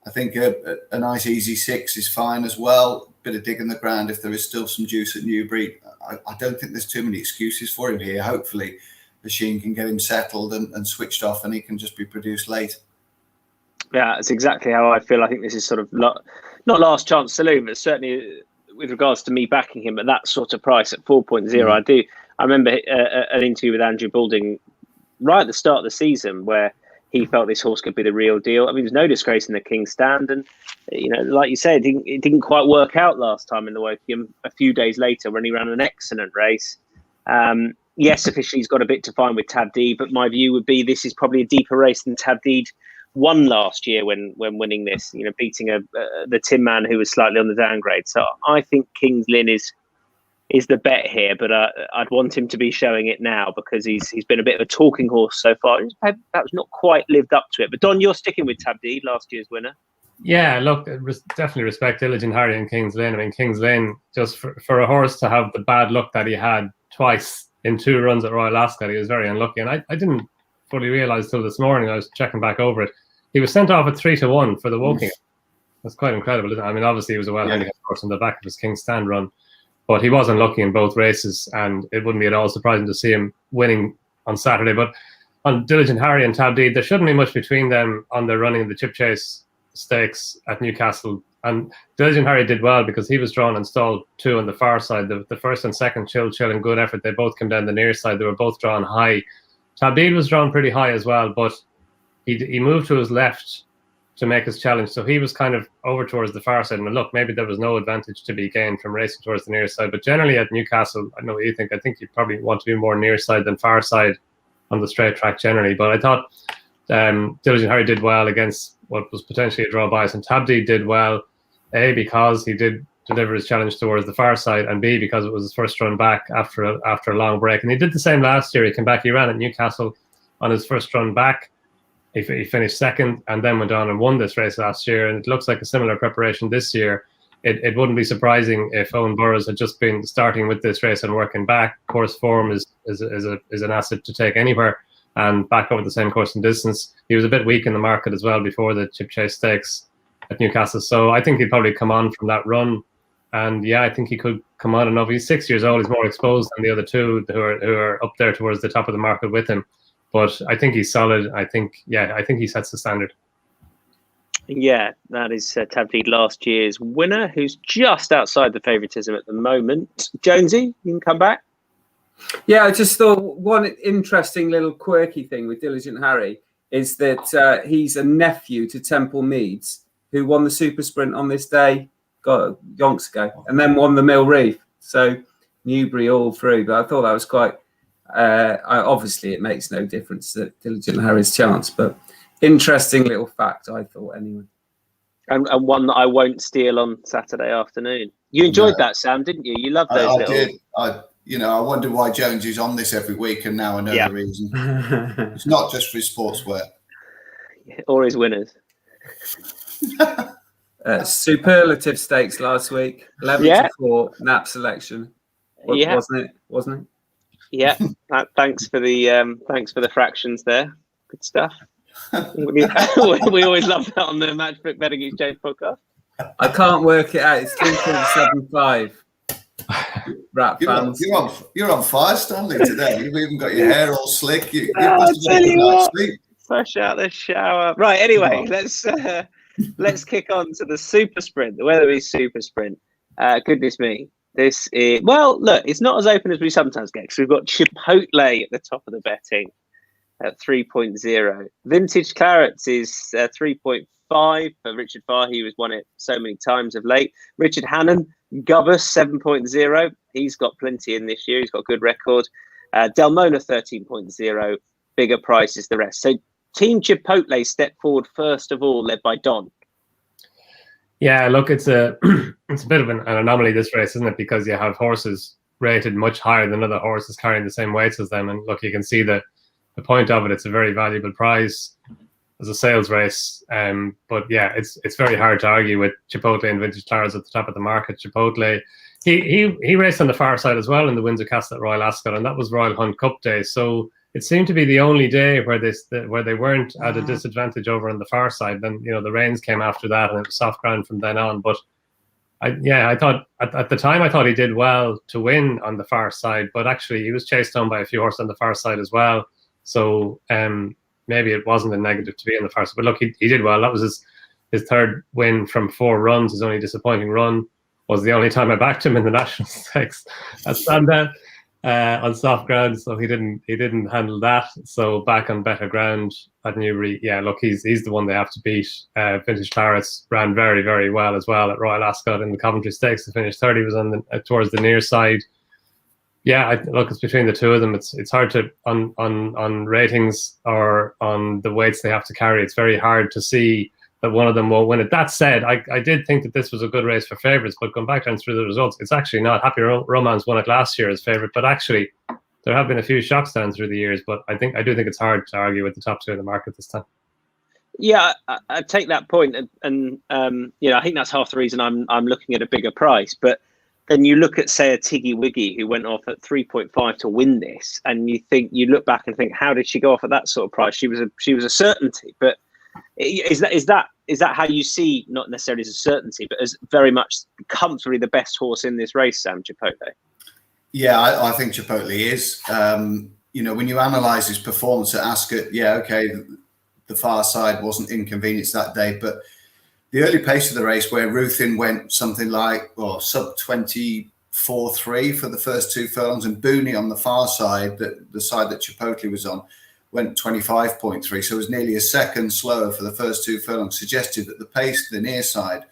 I think a nice easy 6 is fine as well. Bit of dig in the ground if there is still some juice at Newbury. I don't think there's too many excuses for him here. Hopefully, Machine can get him settled and switched off, and he can just be produced late. Yeah, that's exactly how I feel. I think this is sort of not last chance saloon, but certainly with regards to me backing him at that sort of price at 4.0. I remember an interview with Andrew Balding right at the start of the season where he felt this horse could be the real deal. I mean, there's no disgrace in the King's Stand, and like you said, it didn't quite work out last time in the Wokingham. A few days later, when he ran an excellent race. Yes, officially he's got a bit to find with Tabdeed, but my view would be this is probably a deeper race than Tabdeed won last year when winning this. Beating the Tin Man who was slightly on the downgrade. So I think King's Lynn is the bet here, but I'd want him to be showing it now because he's been a bit of a talking horse so far. That's not quite lived up to it. But Don, you're sticking with Tabdeed, last year's winner. Yeah, look, definitely respect Diligent Harry and King's Lynn. I mean, King's Lynn, just for a horse to have the bad luck that he had twice in 2 runs at Royal Ascot, he was very unlucky. And I didn't fully realise till this morning, I was checking back over it, he was sent off at 3-1 for the Wokingham. That's quite incredible, isn't it? I mean, obviously he was a well-handicapped horse on the back of his King's Stand run, but he was unlucky in both races, and it wouldn't be at all surprising to see him winning on Saturday. But on Diligent Harry and Tabdeed, there shouldn't be much between them on their running the Chip Chase Stakes at Newcastle. And Diligent Harry did well because he was drawn and stalled 2 on the far side. The first and second, Chill and Good Effort, they both came down the near side. They were both drawn high. Tabdeed was drawn pretty high as well, but he moved to his left to make his challenge. So he was kind of over towards the far side. And look, maybe there was no advantage to be gained from racing towards the near side. But generally at Newcastle, I know what you think. I think you probably want to be more near side than far side on the straight track generally. But I thought Diligent Harry did well against what was potentially a draw bias. And Tabdeed did well, A, because he did deliver his challenge towards the far side, and B, because it was his first run back after a long break. And he did the same last year. He came back, he ran at Newcastle on his first run back. He finished second and then went on and won this race last year. And it looks like a similar preparation this year. It wouldn't be surprising if Owen Burrows had just been starting with this race and working back. Course form is an asset to take anywhere, and back over the same course and distance. He was a bit weak in the market as well before the Chip Chase Stakes at Newcastle. So I think he'd probably come on from that run. And yeah, I think he could come on enough. He's 6 years old. He's more exposed than the other 2 who are up there towards the top of the market with him. But I think he's solid. I think he sets the standard. Yeah, that is Tabdeed, last year's winner, who's just outside the favouritism at the moment. Jonesy, you can come back. Yeah, I just thought one interesting little quirky thing with Diligent Harry is that he's a nephew to Temple Meads, who won the Super Sprint on this day yonks ago, and then won the Mill Reef. So Newbury all through. But I thought that was quite... obviously, it makes no difference that Diligent Harry's chance, but interesting little fact, I thought, anyway. And one that I won't steal on Saturday afternoon. You enjoyed that, Sam, didn't you? You loved those little... did. I wonder why Jones is on this every week, and now I know the reason. It's not just for his sportswear. Or his winners. Superlative Stakes last week. 11-4, nap selection. Wasn't it? Yeah. Thanks for the fractions there. Good stuff. we always love that on the Matchbook Betting Exchange podcast. I can't work it out. It's 3.75. Rap fans. You're on fire, Stanley, today. You've even got your hair all slick. You fresh out the shower. Right. Anyway, let's kick on to the Super Sprint, the Weatherby Super Sprint. Goodness me. This is, well, look, it's not as open as we sometimes get because we've got Chipotle at the top of the betting at 3.0. Vintage Clarets is 3.5 for Richard Fahey, who's won it so many times of late. Richard Hannon, Gubbus, 7.0. He's got plenty in this year. He's got a good record. Delmona 13.0, bigger prices the rest. So Team Chipotle stepped forward first of all, led by Donn. Yeah, look, it's a it's a bit of an anomaly, this race, isn't it? Because you have horses rated much higher than other horses carrying the same weights as them. And look, you can see the point of it. It's a very valuable prize as a sales race. But yeah, it's very hard to argue with Chipotle and Vintage Claret's at the top of the market. Chipotle, he raced on the far side as well in the Windsor Castle at Royal Ascot, and that was Royal Hunt Cup Day. So it seemed to be the only day where they weren't at a disadvantage over on the far side. Then, you know, the rains came after that, and it was soft ground from then on. But I thought at the time I thought he did well to win on the far side, but actually he was chased on by a few horses on the far side as well. So maybe it wasn't a negative to be on the far side. But look, he did well. That was his third win from 4 runs. His only disappointing run was the only time I backed him in the National Stakes at Sandown on soft ground. So he didn't handle that. So back on better ground at Newbury, yeah, look, he's the one they have to beat. Vintage Claret's ran very, very well as well at Royal Ascot in the Coventry Stakes. To finish third, he was on towards the near side. Yeah, look, it's between the two of them. It's hard to on ratings or on the weights they have to carry. It's very hard to see that one of them won't win it. That said, I did think that this was a good race for favourites, but going back down through the results, it's actually not. Happy Romance won it last year as favourite, but actually there have been a few shocks down through the years. But I do think it's hard to argue with the top two in the market this time. Yeah, I take that point, and you know, I think that's half the reason I'm looking at a bigger price. But then you look at, say, a Tiggy Wiggy who went off at 3.5 to win this, and you look back and think, how did she go off at that sort of price? She was a certainty, but is that how you see, not necessarily as a certainty, but as very much comfortably the best horse in this race, Sam, Chipotle? Yeah, I think Chipotle is. You know, when you analyse his performance at Ascot, yeah, okay, the far side wasn't inconvenienced that day, but the early pace of the race where Ruthin went something like sub 24.3 for the first 2 furlongs, and Booney on the far side, the side that Chipotle was on, went 25.3, so it was nearly a second slower for the first 2 furlongs, suggested that the pace to the near side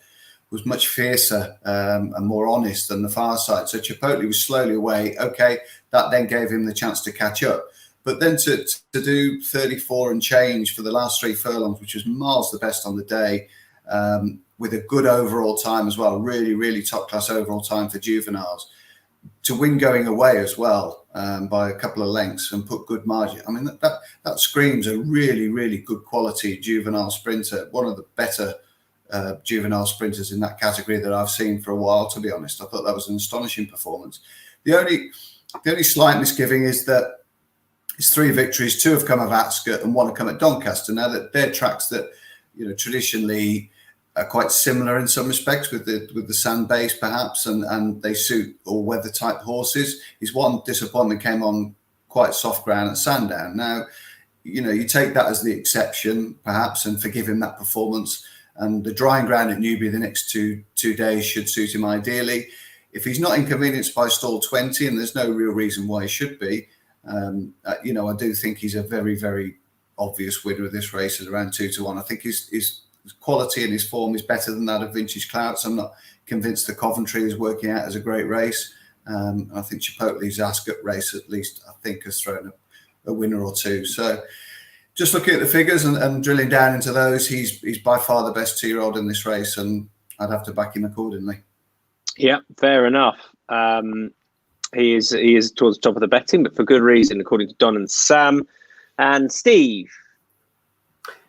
was much fiercer and more honest than the far side. So Chipotle was slowly away. Okay, that then gave him the chance to catch up. But then to do 34 and change for the last 3 furlongs, which was miles the best on the day, with a good overall time as well, really, really top-class overall time for juveniles, to win going away as well by a couple of lengths and put good margin. I mean, that screams a really, really good quality juvenile sprinter, one of the better juvenile sprinters in that category that I've seen for a while, to be honest. I thought that was an astonishing performance. The only slight misgiving is that it's 3 victories, 2 have come at Ascot and 1 have come at Doncaster. Now, that they're tracks that, you know, traditionally are quite similar in some respects with the sand base perhaps, and they suit all weather type horses. His one disappointment came on quite soft ground at Sandown. Now, you know, you take that as the exception perhaps and forgive him that performance, and the drying ground at Newbury the next two days should suit him ideally. If he's not inconvenienced by stall 20, and there's no real reason why he should be, you know, I do think he's a very, very obvious winner of this race at around 2 to 1. I think his quality and his form is better than that of Vintage Claret's. I'm not convinced the Coventry is working out as a great race. I think Chipotle's Ascot race, at least, I think, has thrown a winner or 2. So just looking at the figures and drilling down into those, he's by far the best 2-year-old in this race, and I'd have to back him accordingly. Yeah, fair enough. He is towards the top of the betting, but for good reason, according to Don and Sam. And Steve?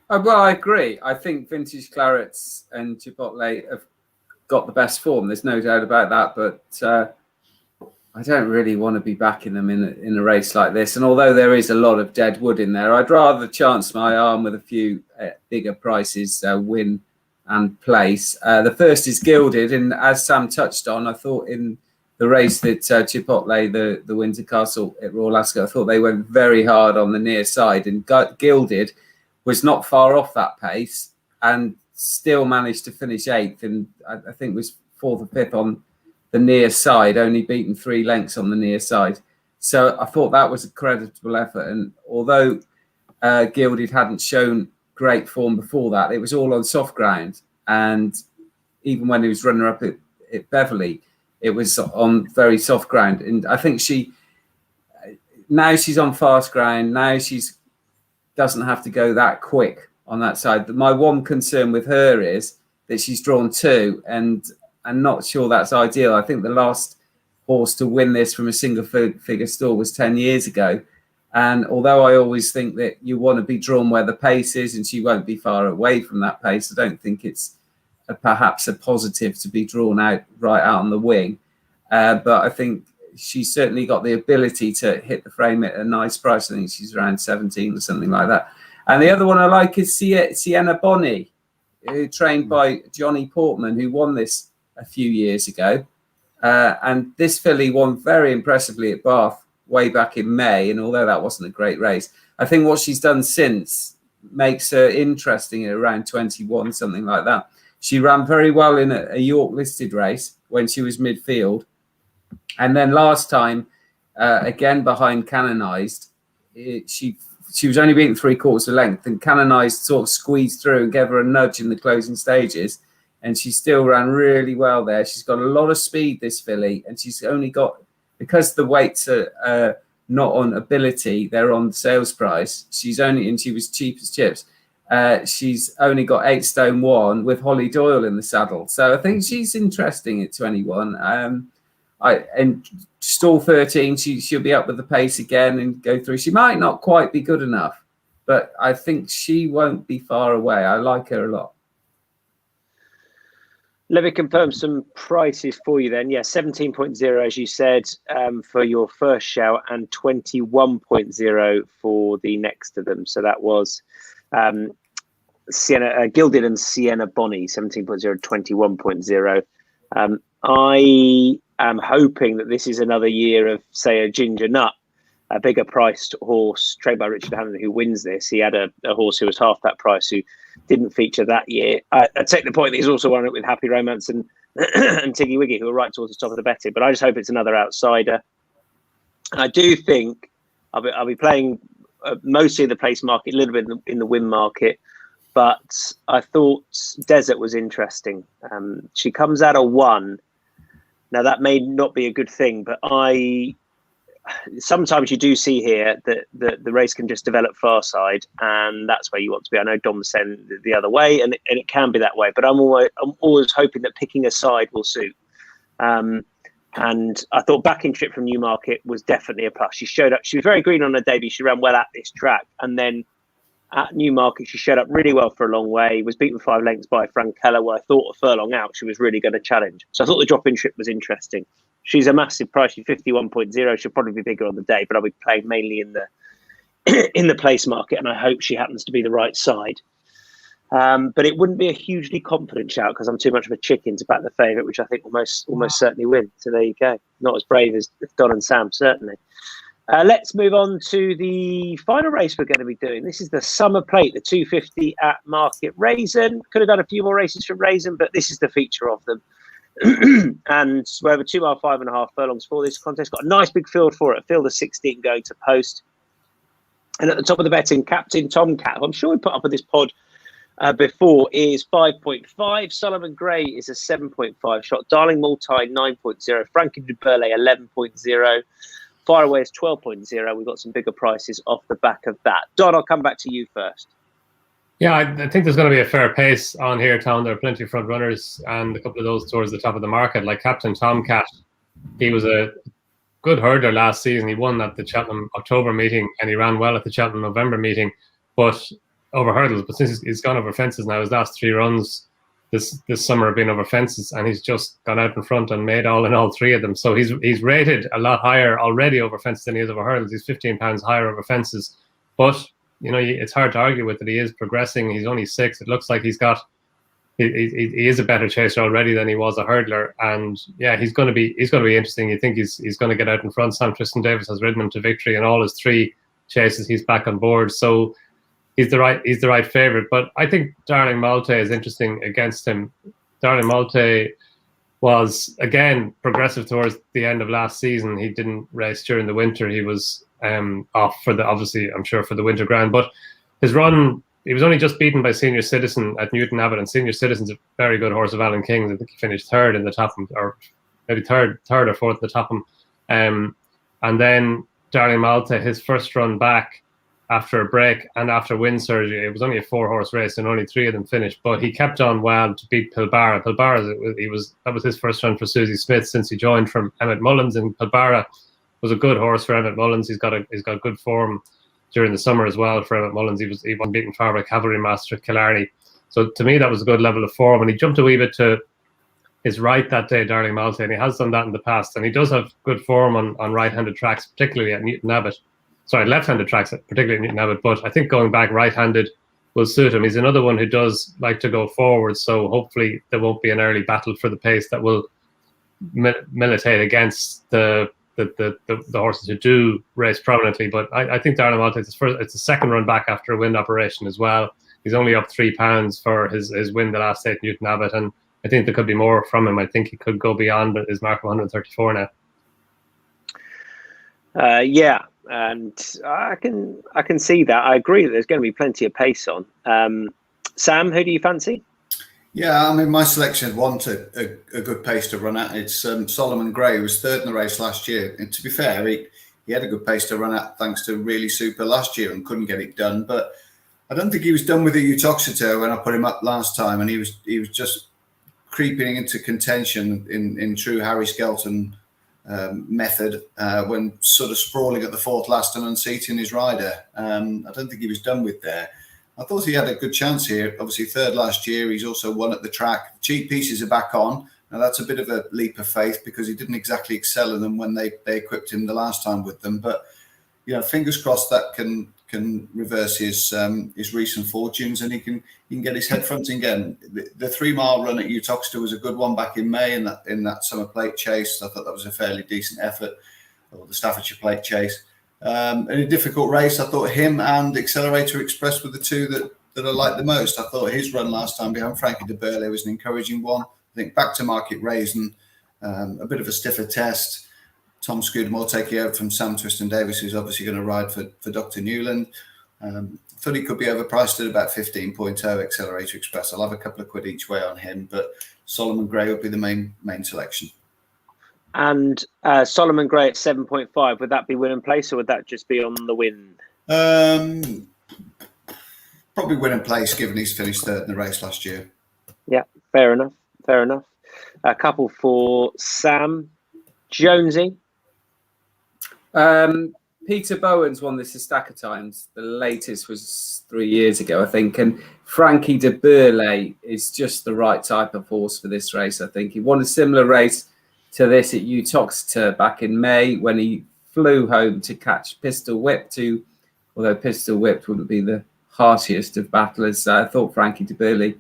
Well, I agree. I think Vintage Claret's and Chipotle have got the best form. There's no doubt about that. But I don't really want to be backing them in a race like this. And although there is a lot of dead wood in there, I'd rather chance my arm with a few bigger prices, win and place. The first is Gilded. And as Sam touched on, I thought in the race that Chipotle, the Windsor Castle at Royal Ascot, I thought they went very hard on the near side. And Gilded was not far off that pace and still managed to finish 8th, and I think was 4th or 5th on the near side, only beaten 3 lengths on the near side. So I thought that was a creditable effort. And although Gilded hadn't shown great form before that, it was all on soft ground. And even when he was runner-up at Beverley, it was on very soft ground. And I think now she's on fast ground. Now she's doesn't have to go that quick on that side. My one concern with her is that she's drawn 2, and I'm not sure that's ideal. I think the last horse to win this from a single figure stall was 10 years ago. And although I always think that you want to be drawn where the pace is, and she won't be far away from that pace, I don't think it's perhaps a positive to be drawn out right out on the wing. But I think she's certainly got the ability to hit the frame at a nice price. I think she's around 17 or something like that. And the other one I like is Sienna Bonny, trained by Johnny Portman, who won this a few years ago. And this filly won very impressively at Bath way back in May. And although that wasn't a great race, I think what she's done since makes her interesting at around 21, something like that. She ran very well in a York listed race when she was midfield. And then last time, again behind Canonized, she was only beaten 3/4 of length, and Canonized sort of squeezed through and gave her a nudge in the closing stages, and she still ran really well there. She's got a lot of speed, this filly, and she's only got, because the weights are not on ability, they're on sales price. She was cheap as chips. She's only got 8 stone 1 with Holly Doyle in the saddle, so I think she's interesting at 21. And stall 13, she'll be up with the pace again and go through. She might not quite be good enough, but I think she won't be far away. I like her a lot. Let me confirm some prices for you then. Yeah, 17.0, as you said, for your first shout, and 21.0 for the next to them. So that was Gilded and Sienna Bonny, 17.0, 21.0. I am hoping that this is another year of, say, a Ginger Nut, a bigger priced horse trained by Richard Hammond, who wins this. He had a horse who was half that price who didn't feature that year. I take the point that he's also won it with Happy Romance and and Tiggy Wiggy, who are right towards the top of the betting. But I just hope it's another outsider. And I do think I'll be playing mostly in the place market, a little bit in the win market. But I thought Desert was interesting. She comes out of 1. Now, that may not be a good thing, but sometimes you do see here that the race can just develop far side, and that's where you want to be. I know Dom was saying the other way, and it can be that way, but I'm always hoping that picking a side will suit. And I thought backing trip from Newmarket was definitely a plus. She showed up. She was very green on her debut. She ran well at this track, and then at Newmarket, she showed up really well for a long way. Was beaten 5 lengths by Frankella, where I thought a furlong out she was really going to challenge. So I thought the drop-in trip was interesting. She's a massive price. She's 51.0. She'll probably be bigger on the day, but I'll be playing mainly in the place market, and I hope she happens to be the right side. But it wouldn't be a hugely confident shout because I'm too much of a chicken to back the favourite, which I think will almost certainly win. So there you go. Not as brave as Don and Sam, certainly. Let's move on to the final race we're going to be doing. This is the Summer Plate, the 250 at Market Rasen. Could have done a few more races from Rasen, but this is the feature of them. And we're over 2 mile, 5.5 furlongs for this contest. Got a nice big field for it. A field of 16 going to post. And at the top of the betting, Captain Tomcat, I'm sure we put up on this pod before, is 5.5. Solomon Gray is a 7.5 shot. Darling Multi 9.0. Frankie de Burley 11.0. Faraway is 12.0. We've got some bigger prices off the back of that. Don, I'll come back to you first. Yeah, I think there's going to be a fair pace on here, Tom. There are plenty of front runners and a couple of those towards the top of the market, like Captain Tomcat. He was a good hurdler last season. He won at the Cheltenham October meeting, and he ran well at the Cheltenham November meeting, but over hurdles. But since he's gone over fences now, his last 3 runs this summer have been over fences, and he's just gone out in front and made all in all 3 of them. So he's rated a lot higher already over fences than he is over hurdles. He's 15 pounds higher over fences, but you know, it's hard to argue with it. He is progressing. He's only 6. It looks like he is a better chaser already than he was a hurdler. And yeah, he's going to be interesting. You think he's going to get out in front. Sam Tristan Davis has ridden him to victory in all his 3 chases. He's back on board, so he's the right favourite. But I think Darling Malte is interesting against him. Darling Malte was again progressive towards the end of last season. He didn't race during the winter. He was off for obviously I'm sure for the winter ground, but his run, he was only just beaten by Senior Citizen at Newton Abbot, and Senior Citizen's a very good horse of Alan King's. I think he finished 3rd in the Topham, or maybe third or 4th in the Topham, and then Darling Malta, his first run back after a break and after wind surgery. It was only a 4-horse race and only 3 of them finished, but he kept on well to beat Pilbara. That was his first run for Susie Smith since he joined from Emmett Mullins, and Pilbara was a good horse for Emmett Mullins. He's got good form during the summer as well for Emmett Mullins. He won beaten far by Cavalry Master at Killarney. So to me, that was a good level of form, and he jumped a wee bit to his right that day, Darling Malta, and he has done that in the past, and he does have good form on right-handed tracks, particularly at Newton Abbot. Sorry, left-handed tracks, particularly at Newton Abbot, but I think going back right-handed will suit him. He's another one who does like to go forward, so hopefully there won't be an early battle for the pace that will militate against the horses who do race prominently. But I think Darling Malta, it's the second run back after a wind operation as well. He's only up £3 for his win the last day at Newton Abbot, and I think there could be more from him. I think he could go beyond his mark of 134 now. Yeah, and I can see that. I agree that there's going to be plenty of pace on. Sam, who do you fancy? Yeah, I mean, my selection wanted a good pace to run at. It's Solomon Gray, who was third in the race last year. And to be fair, he had a good pace to run at thanks to Really Super last year and couldn't get it done. But I don't think he was done with the Utoxeter when I put him up last time, and he was just creeping into contention in true Harry Skelton method when sort of sprawling at the fourth last and unseating his rider. I don't think he was done with there. I thought he had a good chance here. Obviously third last year. He's also won at the track. The cheap pieces are back on. Now that's a bit of a leap of faith because he didn't exactly excel in them when they equipped him the last time with them. But fingers crossed that can reverse his recent fortunes, and he can get his head fronting again. The 3 mile run at Utoxeter was a good one back in May in that summer plate chase. I thought that was a fairly decent effort, or the Staffordshire plate chase. In a difficult race, I thought him and Accelerator Express were the two that I liked the most. I thought his run last time behind Frankie de Burle was an encouraging one. I think back to Market Rasen, a bit of a stiffer test. Tom Scudamore taking over from Sam Twiston-Davis, who's obviously going to ride for Dr. Newland. Thought he could be overpriced at about 15.0 Accelerator Express. I'll have a couple of quid each way on him, but Solomon Gray would be the main selection. And Solomon Gray at 7.5, would that be win and place, or would that just be on the win? Probably win and place, given he's finished third in the race last year. Yeah, fair enough. A couple for Sam. Jonesy. Peter Bowen's won this a stack of times. The latest was 3 years ago, I think. And Frankie de Burle is just the right type of horse for this race, I think. He won a similar race to this at Utoxeter back in May when he flew home to catch Pistol Whip, although Pistol Whip wouldn't be the heartiest of battlers. I thought Frankie de Burle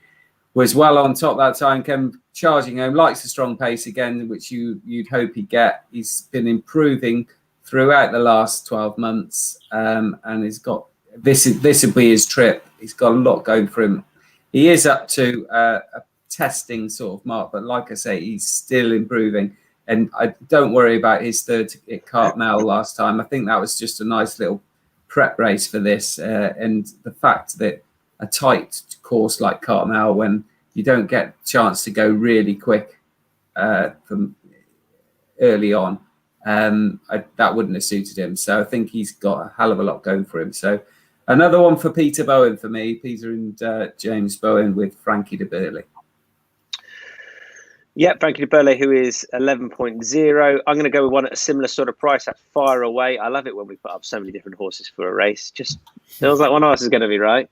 was well on top that time, came charging home, likes a strong pace again, which you'd hope he'd get. He's been improving throughout the last 12 months, and he's got this will be his trip. He's got a lot going for him. He is up to a testing sort of mark, but like I say, he's still improving. And I don't worry about his third at Cartmel last time. I think that was just a nice little prep race for this, and the fact that a tight course like Cartmel, when you don't get a chance to go really quick from early on, that wouldn't have suited him. So I think he's got a hell of a lot going for him. So another one for Peter Bowen for me, Peter and James Bowen with Frankie de Burle. Yeah, Frankie de Burle, who is 11.0. I'm going to go with one at a similar sort of price at Fire Away. I love it when we put up so many different horses for a race. Just feels like one of us is going to be right.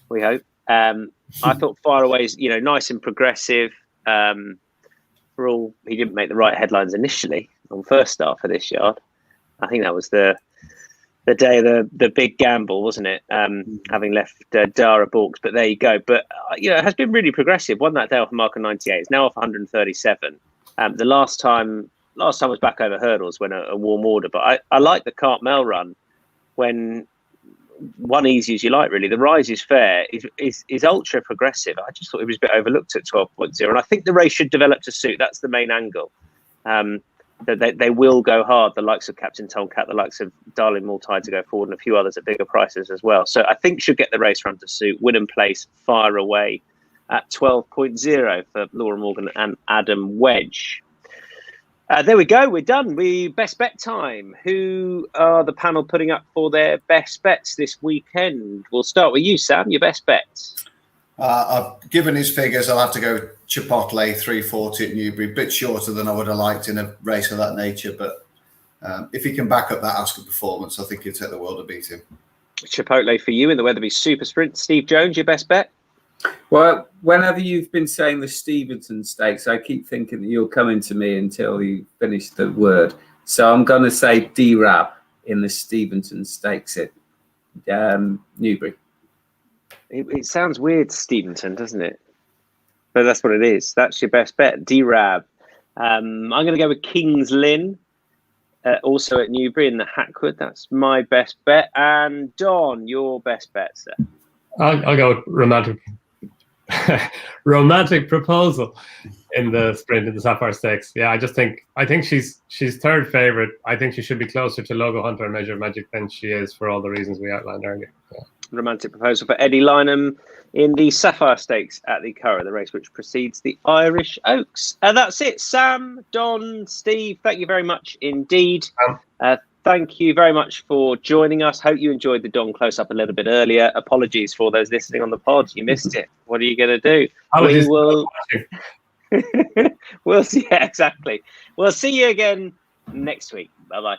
We hope. I thought Fire Away is, nice and progressive. For all, he didn't make the right headlines initially on first start for this yard. I think that was the day of the big gamble, wasn't it? Having left Dara Balks, but there you go. But it has been really progressive. Won that day off a mark of 98. It's now off 137. The last time was back over hurdles when a warm order. But I like the Cartmel run when one easy as you like, really. The Rise is Fair is ultra progressive. I just thought it was a bit overlooked at 12.0, and I think the race should develop to suit. That's the main angle. They will go hard. The likes of Captain Tomcat, the likes of Darling Multide to go forward, and a few others at bigger prices as well. So I think should get the race run to suit. Win and place, Fire Away at 12.0 for Laura Morgan and Adam Wedge. There we go. We're done. Best bet time. Who are the panel putting up for their best bets this weekend? We'll start with you, Sam. Your best bets. I've given his figures. I'll have to go Chipotle 340 at Newbury. A bit shorter than I would have liked in a race of that nature, but if he can back up that Ascot performance, I think he'll take the world to beat him. Chipotle for you in the Weatherby Super Sprint. Steve Jones, your best bet? Well, whenever you've been saying the Steventon Stakes, I keep thinking that you're coming to me until you finish the word. So I'm going to say D-Rab in the Steventon Stakes at Newbury. It sounds weird, Steventon, doesn't it? But that's what it is. That's your best bet, D-Rab. I'm going to go with King's Lynn, also at Newbury in the Hackwood. That's my best bet. And Don, your best bet, sir? I'll go with romantic proposal in the sprint in the Sapphire Stakes. Yeah, I think she's third favourite. I think she should be closer to Logo Hunter and Measure of Magic than she is for all the reasons we outlined earlier. Yeah. Romantic proposal for Eddie Lynham in the Sapphire Stakes at the Curragh, the race which precedes the Irish Oaks. That's it. Sam, Don, Steve, thank you very much indeed. Thank you very much for joining us. Hope you enjoyed the Don close-up a little bit earlier. Apologies for those listening on the pod. You missed it. What are you going to do? We will... we'll see. Yeah, exactly. We'll see you again next week. Bye-bye.